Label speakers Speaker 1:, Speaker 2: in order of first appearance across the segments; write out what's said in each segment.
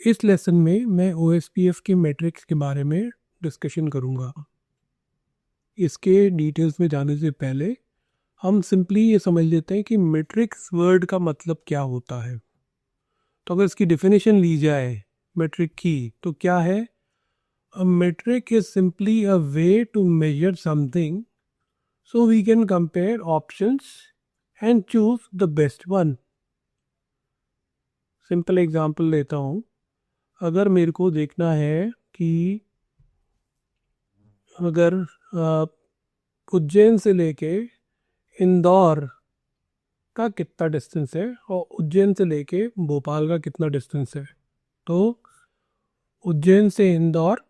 Speaker 1: इस लेसन में मैं OSPF के मैट्रिक्स के बारे में डिस्कशन करूँगा। इसके डिटेल्स में जाने से पहले हम सिंपली ये समझ लेते हैं कि मैट्रिक्स वर्ड का मतलब क्या होता है। तो अगर इसकी डेफिनेशन ली जाए मैट्रिक की तो क्या है? A metric is simply a way to measure something so we can compare options and choose the best one. Simple example लेता हूँ। अगर मेरे को देखना है कि अगर उज्जैन से लेके इंदौर का कितना डिस्टेंस है और उज्जैन से लेके भोपाल का कितना डिस्टेंस है, तो उज्जैन से इंदौर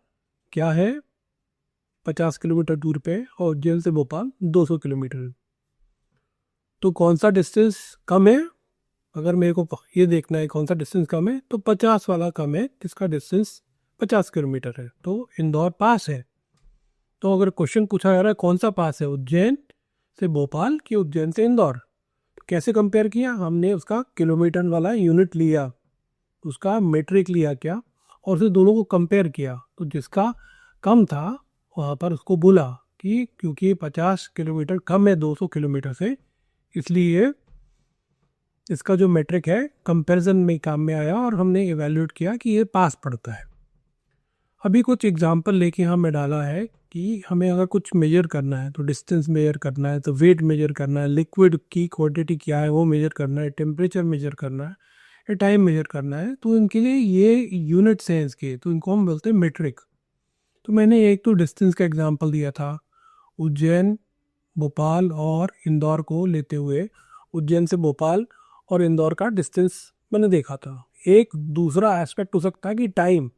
Speaker 1: क्या है 50 किलोमीटर दूर पे और उज्जैन से भोपाल 200 किलोमीटर। तो कौन सा डिस्टेंस कम है? अगर मेरे को ये देखना है कौन सा डिस्टेंस कम है तो 50 वाला कम है, जिसका डिस्टेंस 50 किलोमीटर है, तो इंदौर पास है। तो अगर क्वेश्चन पूछा जा रहा है कौन सा पास है, उज्जैन से भोपाल कि उज्जैन से इंदौर, तो कैसे कंपेयर किया? हमने उसका किलोमीटर वाला यूनिट लिया, उसका मेट्रिक लिया क्या, और फिर दोनों को कंपेयर किया। तो जिसका कम था वहाँ पर उसको बोला कि क्योंकि 50 किलोमीटर कम है 200 किलोमीटर से, इसलिए इसका जो मेट्रिक है कंपैरिजन में काम में आया और हमने इवैल्यूएट किया कि ये पास पड़ता है। अभी कुछ एग्जांपल लेके हमें डाला है कि हमें अगर कुछ मेजर करना है तो डिस्टेंस मेजर करना है, तो वेट मेजर करना है, लिक्विड की क्वांटिटी क्या है वो मेजर करना है, टेम्परेचर मेजर करना है या टाइम मेजर करना है, तो इनके लिए ये यूनिट्स हैं इसके, तो इनको हम बोलते हैं मेट्रिक। तो मैंने एक तो डिस्टेंस का एग्जाम्पल दिया था, उज्जैन, भोपाल और इंदौर को लेते हुए उज्जैन से भोपाल और इंदौर का डिस्टेंस मैंने देखा था। एक दूसरा एस्पेक्ट हो सकता है कि टाइम,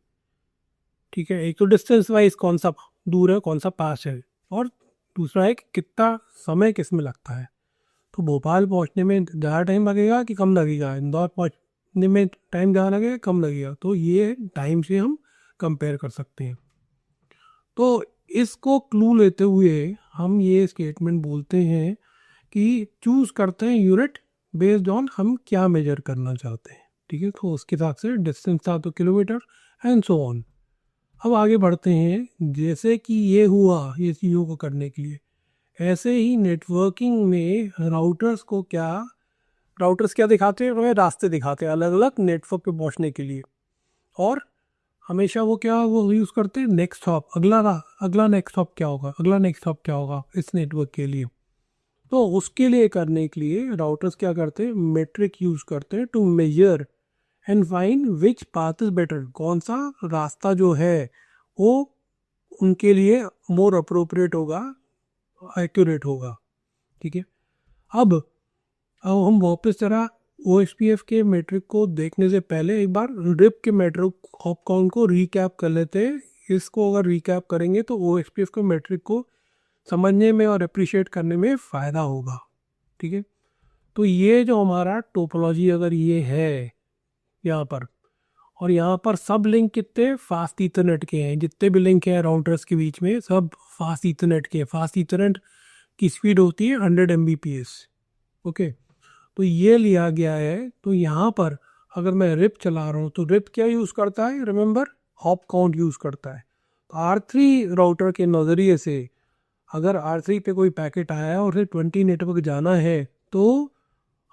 Speaker 1: ठीक है, एक तो डिस्टेंस वाइज कौन सा दूर है कौन सा पास है, और दूसरा है कि कितना समय किस में लगता है। तो भोपाल पहुंचने में ज़्यादा टाइम लगेगा कि कम लगेगा, इंदौर पहुंचने में टाइम ज़्यादा लगेगा कम लगेगा, तो ये टाइम से हम कंपेयर कर सकते हैं। तो इसको क्लू लेते हुए हम ये स्टेटमेंट बोलते हैं कि चूज करते हैं यूनिट बेस्ड ऑन हम क्या मेजर करना चाहते हैं, ठीक है। तो उसके हिसाब से डिस्टेंस था तो किलोमीटर एंड सो ऑन। अब आगे बढ़ते हैं। जैसे कि ये हुआ ये चीज़ों को करने के लिए, ऐसे ही नेटवर्किंग में राउटर्स क्या दिखाते हैं? हमें रास्ते दिखाते हैं अलग अलग नेटवर्क पे पहुंचने के लिए, और हमेशा वो यूज़ करते हैं नेक्स्ट हॉप, अगला नेक्स्ट हॉप क्या होगा, अगला नेक्स्ट हॉप क्या होगा इस नेटवर्क के लिए। तो उसके लिए करने के लिए राउटर्स क्या करते हैं? मेट्रिक यूज़ करते हैं to measure and find which path is better, कौन सा रास्ता जो है वो उनके लिए मोर अप्रोप्रिएट होगा, एक्यूरेट होगा, ठीक है। अब हम वापस जरा OSPF के मैट्रिक को देखने से पहले एक बार रिप के मैट्रिक हॉप काउंट को रीकैप कर लेते हैं। इसको अगर रीकैप करेंगे तो OSPF के मैट्रिक को समझने में और अप्रिशिएट करने में फ़ायदा होगा, ठीक है। तो ये जो हमारा टोपोलॉजी अगर ये है यहाँ पर, और यहाँ पर सब लिंक कितने फास्ट ईथरनेट के हैं, जितने भी लिंक हैं राउटर्स के बीच में सब फास्ट ईथरनेट के। फास्ट ईथरनेट की स्पीड होती है 100 Mbps, ओके। तो ये लिया गया है। तो यहाँ पर अगर मैं रिप चला रहा हूँ तो रिप क्या यूज़ करता है? रिमेंबर, हॉप काउंट यूज़ करता है। तो R3 राउटर के नज़रिए से अगर R3 पे कोई पैकेट आया है और उसे 20 नेटवर्क जाना है, तो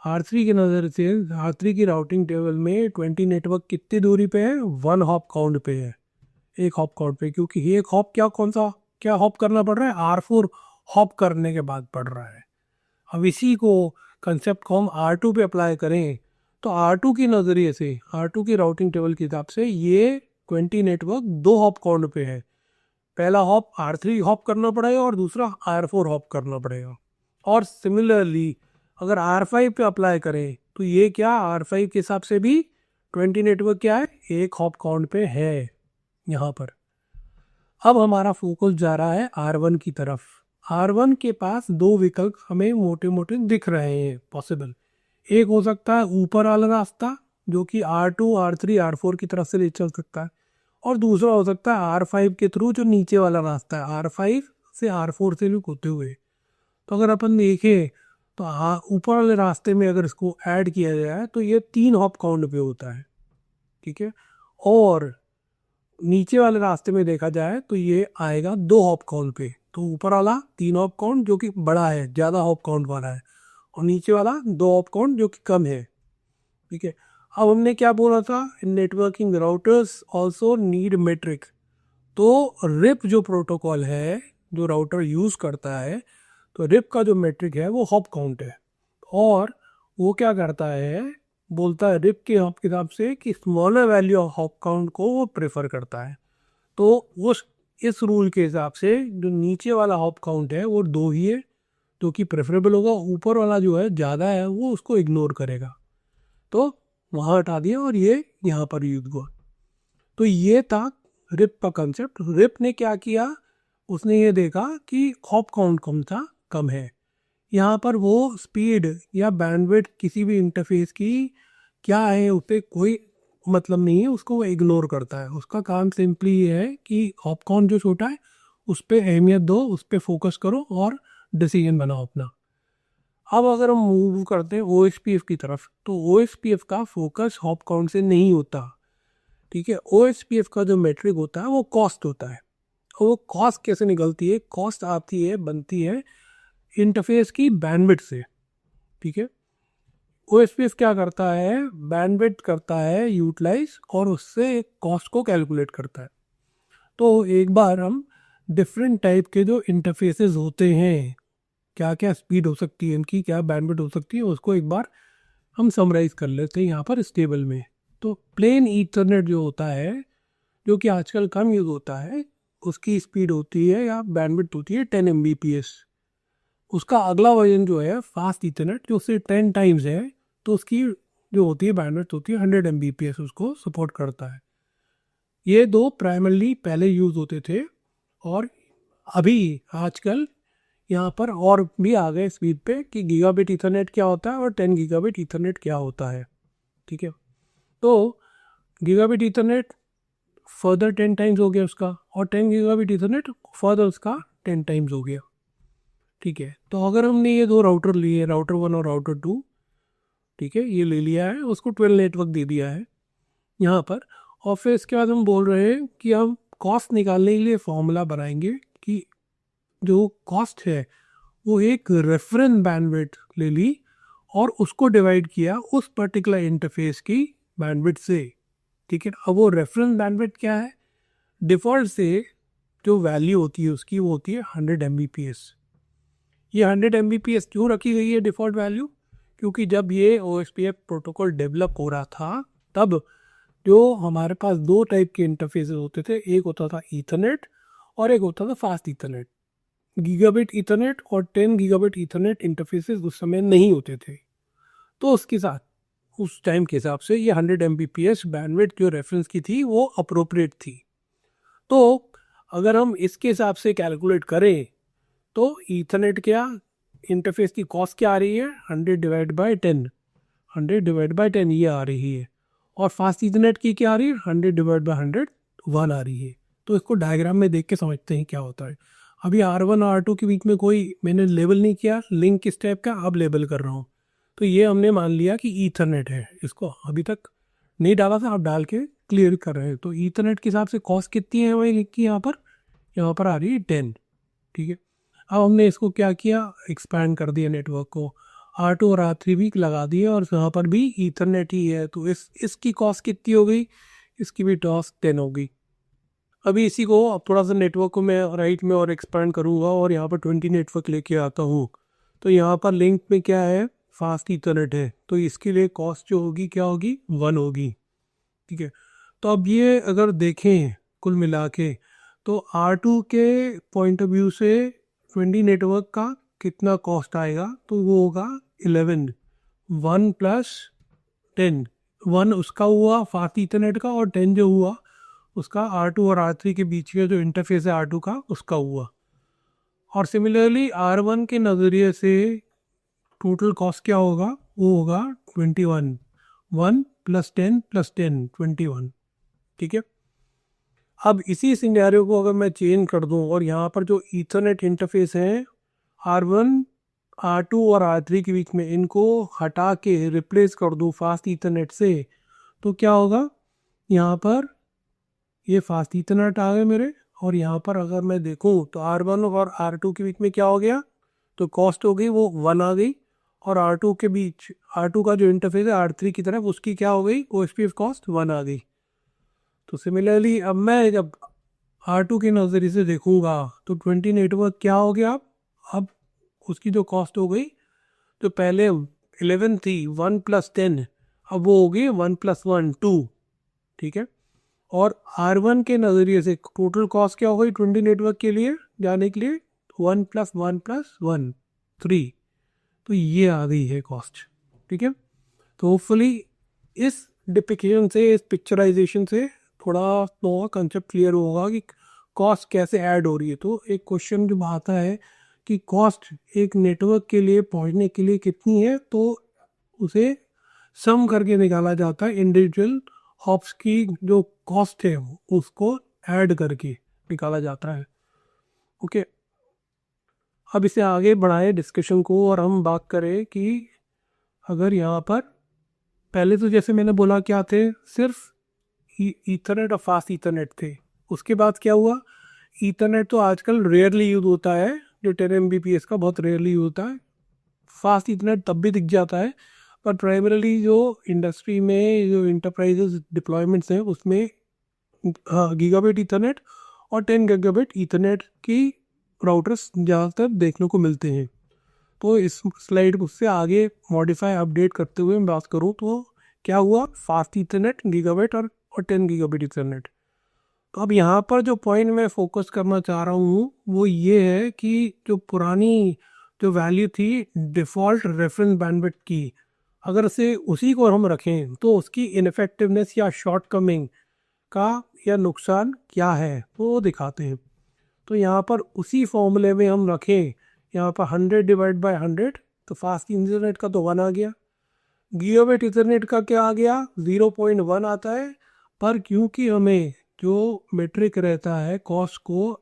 Speaker 1: R3 की नज़र से R3 की राउटिंग टेबल में 20 नेटवर्क कितनी दूरी पे है? 1 हॉप काउंट पे है, एक हॉप काउंट पे, क्योंकि एक हॉप क्या हॉप करना पड़ रहा है? R4 हॉप करने के बाद पड़ रहा है। अब इसी को कंसेप्ट को हम R2 पे अप्लाई करें तो R2 की नज़रिए से, R2 की राउटिंग टेबल के हिसाब से ये 20 नेटवर्क 2 हॉप काउंट पे है। पहला हॉप R3 हॉप करना पड़ेगा और दूसरा R4 हॉप करना पड़ेगा। और सिमिलरली अगर R5 पे अप्लाई करें तो ये क्या R5 के हिसाब से भी 20 नेटवर्क क्या है? एक हॉप काउंट पे है यहाँ पर। अब हमारा फोकस जा रहा है R1 की तरफ। R1 के पास दो विकल्प हमें मोटे मोटे दिख रहे हैं पॉसिबल। एक हो सकता है ऊपर वाला रास्ता जो कि R2 R3 R4 की तरफ से ले चल सकता है, और दूसरा हो सकता है R5 के थ्रू जो नीचे वाला रास्ता है R5 से R4 से लुक होते हुए। तो अगर अपन देखें तो ऊपर वाले रास्ते में अगर इसको ऐड किया जाए तो ये 3 हॉप काउंट पे होता है, ठीक है। और नीचे वाले रास्ते में देखा जाए तो ये आएगा 2 हॉप काउंट पे। तो ऊपर वाला 3 हॉप काउंट जो कि बड़ा है, ज़्यादा हॉप काउंट वाला है, और नीचे वाला 2 हॉप काउंट जो कि कम है। ठीक है, अब हमने क्या बोला था, networking routers also need metric. तो रिप जो प्रोटोकॉल है जो राउटर यूज़ करता है, तो रिप का जो मेट्रिक है वो हॉप काउंट है, और वो क्या करता है, बोलता है रिप के हिसाब से कि smaller value of hop count को वो प्रेफर करता है। तो उस इस रूल के हिसाब से जो नीचे वाला हॉप काउंट है वो 2 ही है, जो कि प्रेफरेबल होगा। ऊपर वाला जो है ज़्यादा है वो उसको इग्नोर करेगा। तो वहाँ हटा दिया और ये यहाँ पर यूज हुआ। तो ये था रिप का कंसेप्ट। रिप ने क्या किया, उसने ये देखा कि हॉप काउंट कम है। यहाँ पर वो स्पीड या बैंडविड्थ किसी भी इंटरफेस की क्या है उससे कोई मतलब नहीं है, उसको वो इग्नोर करता है। उसका काम सिंपली ये है कि हॉप काउंट जो छोटा है उस पर अहमियत दो, उस पर फोकस करो और डिसीजन बनाओ अपना। अब अगर हम मूव करते हैं OSPF की तरफ, तो OSPF का फोकस हॉप काउंट से नहीं होता। ठीक है, OSPF का जो मेट्रिक होता है वो कॉस्ट होता है। और वो कॉस्ट कैसे निकलती है, कॉस्ट आती है बनती है इंटरफेस की बैंडविड्थ से। ठीक है, OSPF क्या करता है, बैंडविड्थ करता है यूटिलाइज और उससे कॉस्ट को कैलकुलेट करता है। तो एक बार हम डिफरेंट टाइप के जो इंटरफेसेस होते हैं, क्या क्या स्पीड हो सकती है इनकी, क्या बैंडविड्थ हो सकती है, उसको एक बार हम समराइज कर लेते हैं यहाँ पर इस टेबल में। तो प्लेन ईथरनेट जो होता है, जो कि आजकल कम यूज़ होता है, उसकी स्पीड होती है या बैंडविड्थ होती है 10 Mbps। उसका अगला वर्जन जो है फास्ट ईथरनेट, जो उससे 10 टाइम्स है, तो उसकी जो होती है बैंडविड्थ होती है 100 Mbps, उसको सपोर्ट करता है। ये दो प्राइमरली पहले यूज़ होते थे, और अभी आजकल यहाँ पर और भी आ गए स्पीड पे कि गीगाबिट ईथरनेट क्या होता है और 10 गीगाबिट ईथरनेट क्या होता है। ठीक है, तो गीगाबिट ईथरनेट फर्दर 10 टाइम्स हो गया उसका, और 10 गीगाबिट ईथरनेट फर्दर उसका 10 टाइम्स हो गया। ठीक है, तो अगर हमने ये 2 राउटर लिए, राउटर 1 और राउटर 2, ठीक है, ये ले लिया है, उसको 12 नेटवर्क दे दिया है यहाँ पर, और फिर इसके बाद हम बोल रहे हैं कि हम कॉस्ट निकालने के लिए फॉर्मूला बनाएंगे कि जो कॉस्ट है वो एक रेफरेंस बैंडविड्थ ले ली और उसको डिवाइड किया उस पर्टिकुलर इंटरफेस की बैंडविड्थ से। ठीक है, अब वो रेफरेंस बैंडविड्थ क्या है, डिफ़ॉल्ट से जो वैल्यू होती है उसकी वो होती है 100 Mbps। ये 100 Mbps क्यों रखी गई है डिफ़ॉल्ट वैल्यू, क्योंकि जब ये OSPF प्रोटोकॉल डेवलप हो रहा था तब जो हमारे पास 2 टाइप के इंटरफेसेस होते थे, एक होता था ईथरनेट और एक होता था फास्ट ईथरनेट। गीगाबिट ईथरनेट और 10 गीगाबिट ईथरनेट इंटरफेसेस उस समय नहीं होते थे। तो उसके साथ उस टाइम के हिसाब से ये 100 Mbps बैंडविड्थ जो रेफरेंस की थी वो अप्रोप्रिएट थी। तो अगर हम इसके हिसाब से कैलकुलेट करें तो ईथरनेट क्या इंटरफेस की कॉस्ट क्या आ रही है, 100 डिवाइड बाई 10, 100 डिवाइड बाई 10 ये आ रही है, और फास्ट ईथरनेट की क्या आ रही है, 100 डिवाइड बाई 100 1 आ रही है। तो इसको डायग्राम में देख के समझते हैं क्या होता है। अभी R1 और R2 के बीच में कोई मैंने लेबल नहीं किया, लिंक किस टाइप का अब लेबल कर रहा हूँ। तो ये हमने मान लिया कि ईथरनेट है, इसको अभी तक नहीं डाला था, अब डाल के क्लियर कर रहे हैं। तो ईथरनेट के हिसाब से कॉस्ट कितनी है हमारी लिंक की, यहाँ पर आ रही है 10। ठीक है, अब हमने इसको क्या किया, एक्सपैंड कर दिया नेटवर्क को, R2 और R3 भी लगा दिए और यहाँ पर भी ईथरनेट ही है। तो इसकी कॉस्ट कितनी हो गई, इसकी भी कॉस्ट 10 हो गई। अभी इसी को अब थोड़ा सा नेटवर्क को मैं राइट में और एक्सपैंड करूँगा और यहाँ पर 20 नेटवर्क लेके आता हूँ। तो यहाँ पर लिंक में क्या है, फास्ट ईथरनेट है, तो इसके लिए कॉस्ट जो होगी क्या होगी, 1 होगी। ठीक है, तो अब ये अगर देखें कुल मिला के तो R2 के पॉइंट ऑफ व्यू से 20 नेटवर्क का कितना कॉस्ट आएगा, तो वो होगा 11, 1 प्लस 10, 1 उसका हुआ फास्ट ईथरनेट का और 10 जो हुआ उसका R2 और R3 के बीच का जो इंटरफेस है R2 का उसका हुआ। और सिमिलरली R1 के नज़रिए से टोटल कॉस्ट क्या होगा, वो होगा 21, 1 प्लस 10 प्लस 10 21। ठीक है, अब इसी सिनेरियो को अगर मैं चेंज कर दूं और यहाँ पर जो ईथरनेट इंटरफेस है R1 R2 और R3 के बीच में, इनको हटा के रिप्लेस कर दूं फास्ट ईथरनेट से, तो क्या होगा, यहाँ पर ये फास्ट ईथरनेट आ गए मेरे, और यहाँ पर अगर मैं देखूँ तो R1 और R2 के बीच में क्या हो गया, तो कॉस्ट हो गई वो 1 आ गई, और R2 के बीच R2 का जो इंटरफेस है R3 की तरफ उसकी क्या हो गई, OSPF कॉस्ट 1 आ गई। तो सिमिलरली अब मैं जब R2 के नज़रिए से देखूंगा तो 20 नेटवर्क क्या हो गया, अब उसकी जो कॉस्ट हो गई, तो पहले 11 थी 1 + 10, अब वो हो गई 1 + 1 2, ठीक है। और R1 के नज़रिए से टोटल कॉस्ट क्या हो गई 20 नेटवर्क के लिए जाने के लिए, 1 + 1 + 1 3, तो ये आ गई है कॉस्ट, ठीक है। तो होपफुली इस डिपिक्शन से, इस पिक्चराइजेशन से थोड़ा तो कंसेप्ट क्लियर होगा कि कॉस्ट कैसे ऐड हो रही है। तो एक क्वेश्चन जो आता है कि कॉस्ट एक नेटवर्क के लिए पहुंचने के लिए कितनी है, तो उसे सम करके निकाला जाता है, इंडिविजुअल हॉप्स की जो कॉस्ट है उसको ऐड करके निकाला जाता है। ओके, अब इसे आगे बढ़ाएं डिस्कशन को, और हम बात करें कि अगर यहाँ पर पहले तो जैसे मैंने बोला क्या थे, सिर्फ ईथरनेट और फास्ट ईथरनेट थे। उसके बाद क्या हुआ, ईथरनेट तो आजकल रेयरली यूज होता है, जो 10 Mbps का बहुत रेयरली यूज होता है। फास्ट ईथरनेट तब भी दिख जाता है, पर प्राइमरली जो इंडस्ट्री में जो इंटरप्राइजेज डिप्लॉयमेंट्स हैं उसमें गीगाबिट ईथरनेट और 10 गीगाबिट ईथरनेट की राउटर्स ज़्यादातर देखने को मिलते हैं। तो इस स्लाइड से आगे मॉडिफाई अपडेट करते हुए मैं बात करूँ तो क्या हुआ, फास्ट ईथरनेट, गीगाबिट और 10 गीगाबिट ईथरनेट। तो अब यहाँ पर जो पॉइंट मैं फोकस करना चाह रहा हूँ वो ये है कि जो पुरानी जो वैल्यू थी डिफ़ॉल्ट रेफरेंस बैंडविड्थ की, अगर से उसी को हम रखें तो उसकी इनफेक्टिवनेस या शॉर्टकमिंग का या नुकसान क्या है वो दिखाते हैं। तो यहाँ पर उसी फॉर्मूले में हम रखें, यहाँ पर 100/100, तो फास्ट इंटरनेट का तो 1 आ गया, गीगाबिट इथरनेट का क्या आ गया 0.1 आता है। पर क्योंकि हमें जो मेट्रिक रहता है कॉस्ट को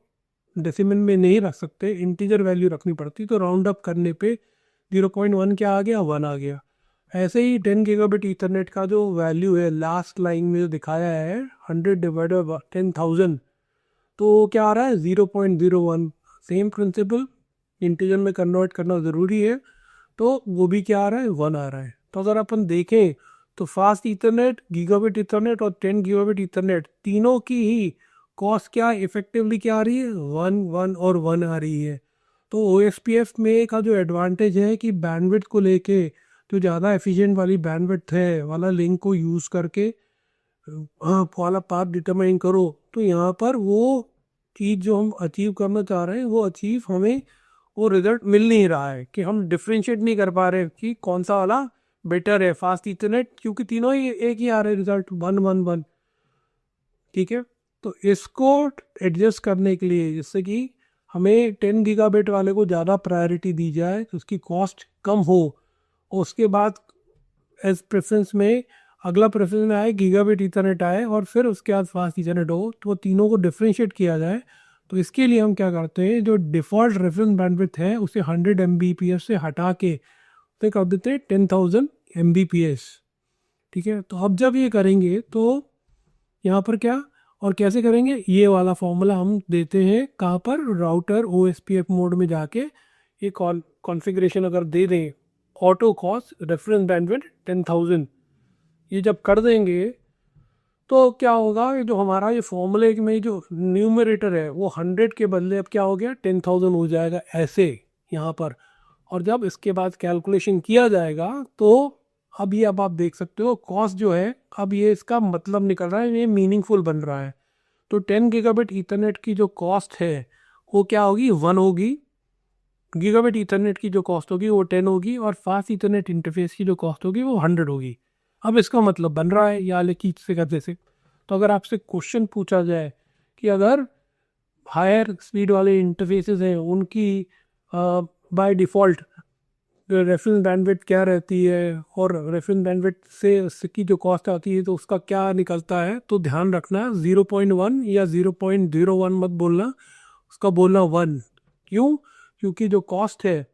Speaker 1: डेसिमल में नहीं रख सकते, इंटीजर वैल्यू रखनी पड़ती, तो राउंड अप करने पे 0.1 क्या आ गया, 1 आ गया। ऐसे ही 10 गीगाबिट ईथरनेट का जो वैल्यू है लास्ट लाइन में जो दिखाया है 100/10,000, तो क्या आ रहा है 0.01। सेम प्रिंसिपल, इंटीजर में कन्वर्ट करना ज़रूरी है, तो वो भी क्या आ रहा है 1 आ रहा है। तो अगर अपन देखें तो फास्ट ईथरनेट, गीगाबिट ईथरनेट और 10 गीगाबिट ईथरनेट तीनों की ही कॉस्ट क्या इफेक्टिवली क्या आ रही है, 1 1 और 1 आ रही है। तो OSPF में का जो एडवांटेज है कि बैंडविड्थ को लेके जो ज़्यादा एफिशिएंट वाली बैंडविड्थ है वाला लिंक को यूज़ करके वाला पाथ डिटरमाइन करो, तो यहाँ पर वो चीज़ जो हम अचीव करना चाह रहे हैं वो अचीव हमें वो रिजल्ट मिल नहीं रहा है, कि हम डिफ्रेंशिएट नहीं कर पा रहे कि कौन सा वाला बेटर है, फास्ट ईथरनेट, क्योंकि तीनों ही एक ही आ रहे रिजल्ट 1 1 1, ठीक है। तो इसको एडजस्ट करने के लिए, जिससे कि हमें 10 गीगाबिट वाले को ज़्यादा प्रायोरिटी दी जाए, तो उसकी कॉस्ट कम हो, और उसके बाद एज प्रेफरेंस में अगला प्रेफरेंस में आए गीगाबिट ईथरनेट आए, और फिर उसके बाद फास्ट ईथरनेट हो, तो तीनों को डिफ्रेंशिएट किया जाए। तो इसके लिए हम क्या करते हैं, जो डिफ़ॉल्ट रेफरेंस बैंडविड्थ है उसे 100 Mbps से हटा के तो कर देते हैं 10,000 Mbps, ठीक है। तो अब जब ये करेंगे तो यहाँ पर क्या और कैसे करेंगे, ये वाला फॉर्मूला हम देते हैं कहाँ पर, राउटर OSPF मोड में जाके ये कॉन्फ़िगरेशन अगर दे दें, ऑटो कॉस्ट रेफरेंस बैंडविड्थ 10,000, ये जब कर देंगे तो क्या होगा, जो हमारा ये फॉर्मूले में जो न्यूमरेटर है वो 100 के बदले अब क्या हो गया 10,000 हो जाएगा ऐसे यहाँ पर। और जब इसके बाद कैलकुलेशन किया जाएगा तो अब ये अब आप देख सकते हो कॉस्ट जो है, अब ये इसका मतलब निकल रहा है, ये मीनिंगफुल बन रहा है। तो 10 गीगाबिट ईथरनेट की जो कॉस्ट है वो क्या होगी 1 होगी, गीगाबिट ईथरनेट की जो कॉस्ट होगी वो 10 होगी, और फास्ट ईथरनेट इंटरफेस की जो कॉस्ट होगी वो 100 होगी। अब इसका मतलब बन रहा है या की से करने से। तो अगर आपसे क्वेश्चन पूछा जाए कि अगर हायर स्पीड वाले इंटरफेसेस हैं उनकी बाय डिफ़ॉल्ट रेफरेंस बैंडविड्थ क्या रहती है, और रेफरेंस बैंडविड्थ से उसकी जो कॉस्ट आती है तो उसका क्या निकलता है, तो ध्यान रखना 0.1 या 0.01 मत बोलना, उसका बोलना 1। क्यों, क्योंकि जो कॉस्ट है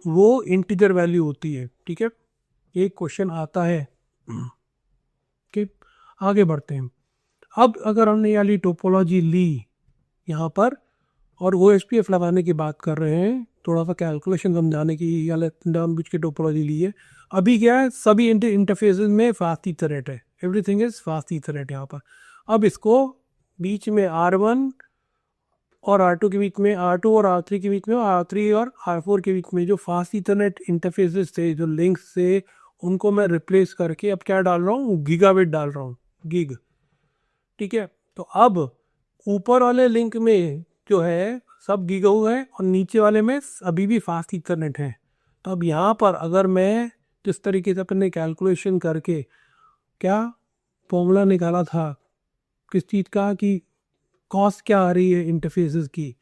Speaker 1: वो इंटीजर वैल्यू होती है, ठीक है। एक क्वेश्चन आता है कि आगे बढ़ते हैं। अब अगर हमने ये वाली टोपोलॉजी ली यहाँ पर और OSPF लगाने की बात कर रहे हैं, थोड़ा सा कैलकुलेशन समझाने की लैम्बर्ट की टोपोलॉजी ली है। अभी क्या है, सभी इंटरफेसेस में फास्ट ईथरनेट है, एवरीथिंग इज फास्ट ईथरनेट यहाँ पर। अब इसको बीच में R1 और R2 के बीच में, R2 और R3 के बीच में, और R3 और R4 के बीच में जो फास्ट ईथरनेट इंटरफेसेस थे, जो लिंक्स थे, उनको मैं रिप्लेस करके अब क्या डाल रहा हूँ, गीगाबिट डाल रहा हूँ, गिग। ठीक है, तो अब ऊपर वाले लिंक में जो है सब गीगाऊ है और नीचे वाले में अभी भी फास्ट ईथरनेट है। तो अब यहाँ पर अगर मैं जिस तरीके से अपने कैलकुलेशन करके क्या फॉर्मूला निकाला था किस चीज़ का कि कॉस्ट क्या आ रही है इंटरफेसेस की,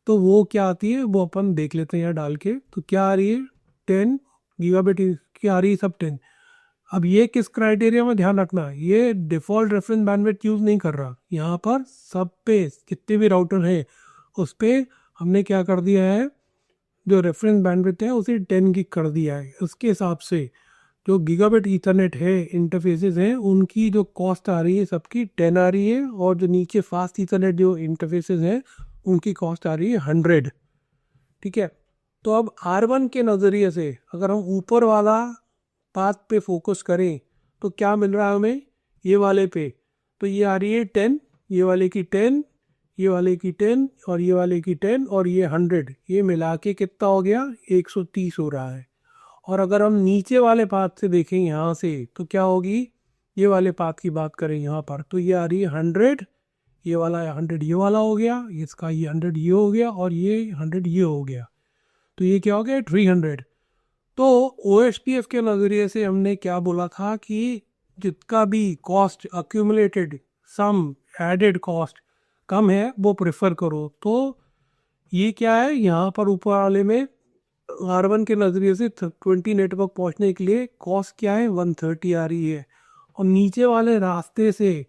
Speaker 1: तो वो क्या आती है वो अपन देख लेते हैं यहाँ डाल के। तो क्या आ रही है, 10 गीगाबिट की आ रही है, सब 10। अब ये किस क्राइटेरिया में ध्यान रखना, ये डिफ़ॉल्ट रेफरेंस बैंडविड्थ यूज़ नहीं कर रहा, यहाँ पर सब पे कितने भी राउटर हैं उस पर हमने क्या कर दिया है, जो रेफरेंस बैंडविड्थ है उसे 10 गिग कर दिया है। उसके हिसाब से जो गीगाबिट ईथरनेट है इंटरफेसेस हैं उनकी जो कॉस्ट आ रही है सबकी 10 आ रही है, और जो नीचे फास्ट ईथरनेट जो इंटरफेसेस हैं उनकी कॉस्ट आ रही है 100। ठीक है, तो अब R1 के नज़रिए से अगर हम ऊपर वाला पाथ पे फोकस करें तो क्या मिल रहा है हमें, ये वाले पे तो ये आ रही है 10, ये वाले की 10, ये वाले की 10 और ये वाले की 10 और ये 100, ये मिला के कितना हो गया, 130 हो रहा है। और अगर हम नीचे वाले पाथ से देखें यहाँ से तो क्या होगी, ये वाले पाथ की बात करें यहाँ पर तो ये आ रही है 100, ये वाला 100 ये वाला हो गया, इसका ये 100 ये हो गया और ये 100 ये हो गया, तो ये क्या हो गया 300। तो OSPF के नज़रिए से हमने क्या बोला था कि जितना भी कॉस्ट अक्यूमुलेटेड सम एडेड कॉस्ट कम है वो प्रेफर करो। तो ये क्या है, यहाँ पर ऊपर वाले में R1 के नज़रिए से 20 नेटवर्क पहुँचने के लिए कॉस्ट क्या है, 130 आ रही है, और नीचे वाले रास्ते से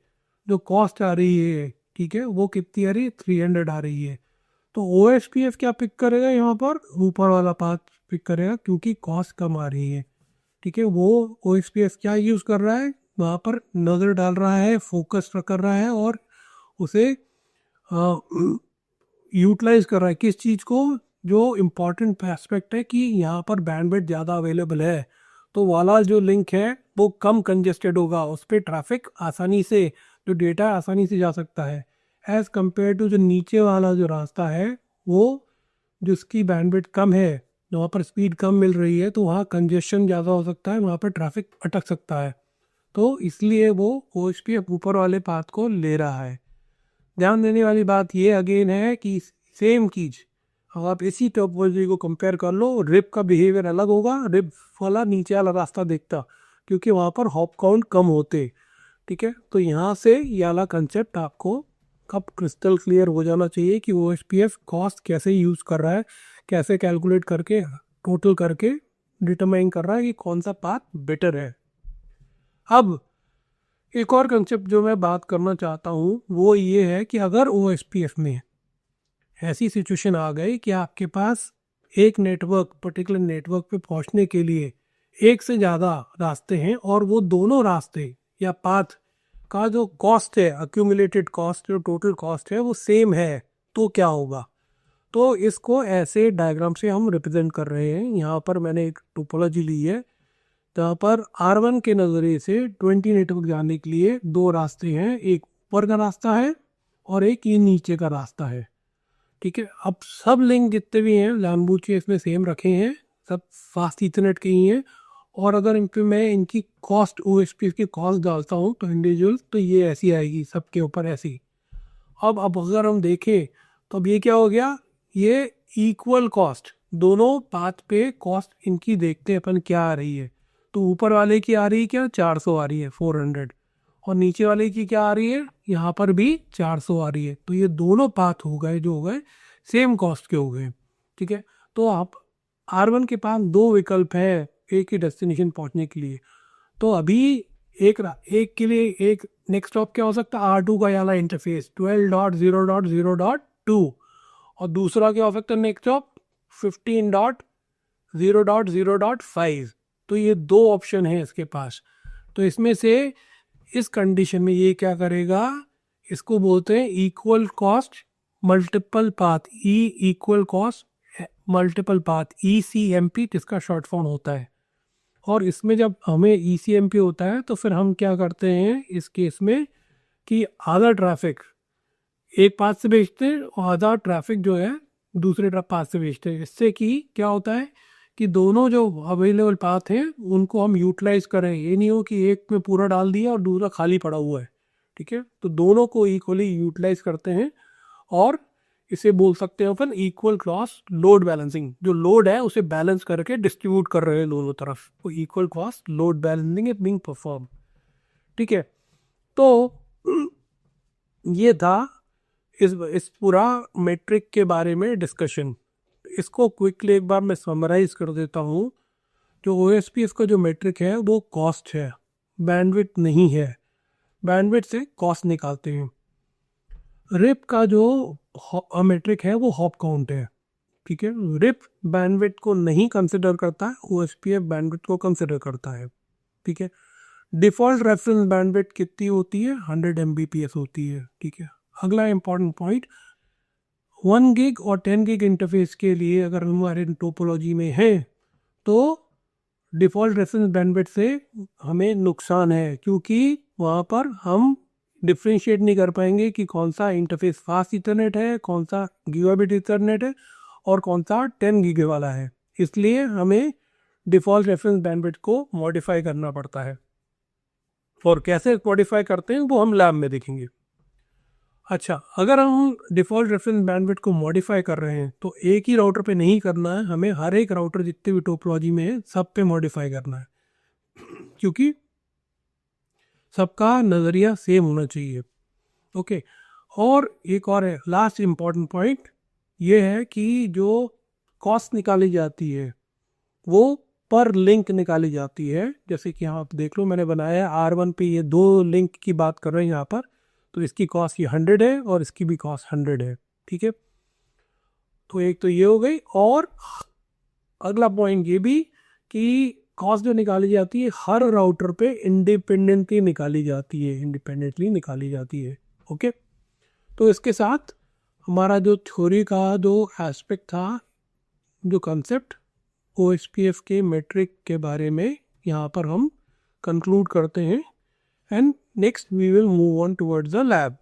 Speaker 1: जो कॉस्ट आ रही है, ठीक है, वो कितनी आ रही है, 300 आ रही है। तो OSPF क्या पिक करेगा यहाँ पर, ऊपर वाला पाथ पिक करेगा क्योंकि कॉस्ट कम आ रही है। ठीक है, वो OSPF क्या यूज़ कर रहा है, वहाँ पर नज़र डाल रहा है, फोकस कर रहा है और उसे यूटिलाइज कर रहा है किस चीज़ को, जो इम्पॉर्टेंट एस्पेक्ट है कि यहाँ पर बैंडविड्थ ज़्यादा अवेलेबल है तो वाला जो लिंक है वो कम कंजेस्टेड होगा, उस पर ट्रैफिक आसानी से, जो डेटा आसानी से जा सकता है, एज़ कम्पेयर टू जो नीचे वाला जो रास्ता है वो जिसकी बैंडविड्थ कम है, वहाँ पर स्पीड कम मिल रही है तो वहाँ कंजेशन ज़्यादा हो सकता है, वहाँ पर ट्रैफिक अटक सकता है। तो इसलिए वो OSPF ऊपर वाले पाथ को ले रहा है। ध्यान देने वाली बात ये अगेन है कि सेम चीज़ अब आप इसी टोपोलॉजी को कंपेयर कर लो, रिप का बिहेवियर अलग होगा, रिप वाला नीचे वाला रास्ता देखता क्योंकि वहाँ पर हॉप काउंट कम होते। ठीक है, तो यहाँ से ये वाला कंसेप्ट आपको कब क्रिस्टल क्लियर हो जाना चाहिए कि OSPF कॉस्ट कैसे यूज़ कर रहा है, कैसे कैलकुलेट करके टोटल करके डिटरमाइन कर रहा है कि कौन सा पाथ बेटर है। अब एक और कंसेप्ट जो मैं बात करना चाहता हूँ वो ये है कि अगर OSPF में ऐसी सिचुएशन आ गई कि आपके पास एक नेटवर्क, पर्टिकुलर नेटवर्क पे पहुंचने के लिए एक से ज़्यादा रास्ते हैं और वो दोनों रास्ते या पाथ का जो कॉस्ट है, अक्यूमुलेटेड कॉस्ट, जो टोटल कॉस्ट है वो सेम है, तो क्या होगा। तो इसको ऐसे डायग्राम से हम रिप्रेजेंट कर रहे हैं। यहाँ पर मैंने एक टोपोलॉजी ली है जहाँ पर R1 के नज़रिए से 20 नेटवर्क जाने के लिए दो रास्ते हैं, एक ऊपर का रास्ता है और एक ये नीचे का रास्ता है। ठीक है, अब सब लिंक जितने भी हैं लैम्बूचे इसमें सेम रखे हैं, सब फास्ट ईथरनेट के ही हैं, और अगर इन पे मैं इनकी कॉस्ट OSPF की कॉस्ट डालता हूँ तो इंडिविजुअल तो ये ऐसी आएगी सबके ऊपर ऐसी। अब अगर हम देखें तो अब ये क्या हो गया, ये इक्वल कॉस्ट दोनों पाथ पे कॉस्ट इनकी देखते हैं अपन क्या आ रही है। तो ऊपर वाले की आ रही है क्या, 400 आ रही है, 400, और नीचे वाले की क्या आ रही है, यहाँ पर भी 400 आ रही है। तो ये दोनों पाथ हो गए जो हो गए सेम कॉस्ट के हो गए। ठीक है, तो आप R1 के पास दो विकल्प है एक ही डेस्टिनेशन पहुँचने के लिए। तो अभी एक के लिए एक नेक्स्ट स्टॉप क्या हो सकता है, R2 का वाला इंटरफेस 12.0.0.2, और दूसरा क्या हो सकता है नेक्स्ट स्टॉप 15.0.0.5। तो ये दो ऑप्शन है इसके पास। तो इसमें से इस कंडीशन में ये क्या करेगा, इसको बोलते हैं equal cost multiple path, E equal cost multiple path, ECMP जिसका शॉर्ट फॉर्म होता है। और इसमें जब हमें ECMP होता है तो फिर हम क्या करते हैं इस केस में कि आधा ट्रैफिक एक पाथ से भेजते हैं और आधा ट्रैफिक जो है दूसरे पाथ से भेजते हैं। इससे कि क्या होता है कि दोनों जो अवेलेबल पाथ हैं उनको हम यूटिलाइज करें, ये नहीं हो कि एक में पूरा डाल दिया और दूसरा खाली पड़ा हुआ है, ठीक है। तो दोनों को इक्वली यूटिलाइज करते हैं और इसे बोल सकते हैं अपन इक्वल कॉस्ट लोड बैलेंसिंग। जो लोड है उसे बैलेंस करके डिस्ट्रीब्यूट कर रहे हैं दोनों तरफ, तो equal cost load balancing is being perform, ठीक है। तो ये था इस पूरा मेट्रिक के बारे में डिस्कशन। इसको क्विकली एक बार मैं समराइज कर देता हूँ। जो OSPF का जो मेट्रिक है वो कॉस्ट है, बैंडविड्थ नहीं है। बैंडविड्थ से कॉस्ट निकालते हैं। रिप का जो मेट्रिक है वो हॉप काउंट है, ठीक है। रिप बैंडविड्थ को नहीं कंसिडर करता है, OSPF बैंडविड्थ को कंसिडर करता है, ठीक है। डिफ़ॉल्ट रेफरेंस बैंडविड्थ कितनी होती है, 100 Mbps होती है, ठीक है। अगला इंपॉर्टेंट पॉइंट, 1 गिग और 10 गिग इंटरफेस के लिए अगर हमारे टोपोलॉजी में है तो डिफ़ॉल्ट रेफरेंस बैंडविड्थ से हमें नुकसान है, क्योंकि वहाँ पर हम डिफ्रेंशिएट नहीं कर पाएंगे कि कौन सा इंटरफेस फास्ट इथरनेट है, कौन सा गीगाबिट इथरनेट है और कौन सा 10 गीगा वाला है। इसलिए हमें डिफ़ॉल्ट रेफरेंस बैंडविड्थ को मॉडिफाई करना पड़ता है, और कैसे मॉडिफाई करते हैं वो हम लैब में देखेंगे। अच्छा, अगर हम डिफ़ॉल्ट रेफरेंस बैंडविड्थ को मॉडिफाई कर रहे हैं तो एक ही राउटर पे नहीं करना है, हमें हर एक राउटर जितने भी टोपोलॉजी में है सब पे मॉडिफाई करना है, क्योंकि सबका नज़रिया सेम होना चाहिए, ओके। और एक और है लास्ट इम्पॉर्टेंट पॉइंट, ये है कि जो कॉस्ट निकाली जाती है वो पर लिंक निकाली जाती है। जैसे कि यहाँ आप देख लो, मैंने बनाया है R1 पे ये 2 लिंक की बात कर रहे हैं यहाँ पर, तो इसकी कॉस्ट ये 100 है और इसकी भी कॉस्ट 100 है, ठीक है। तो एक तो ये हो गई, और अगला पॉइंट ये भी कि कॉस्ट जो निकाली जाती है हर राउटर पे इंडिपेंडेंटली निकाली जाती है, ओके। तो इसके साथ हमारा जो थ्योरी का जो एस्पेक्ट था, जो कंसेप्ट OSPF के मेट्रिक के बारे में, यहाँ पर हम कंक्लूड करते हैं, and next we will move on towards the lab.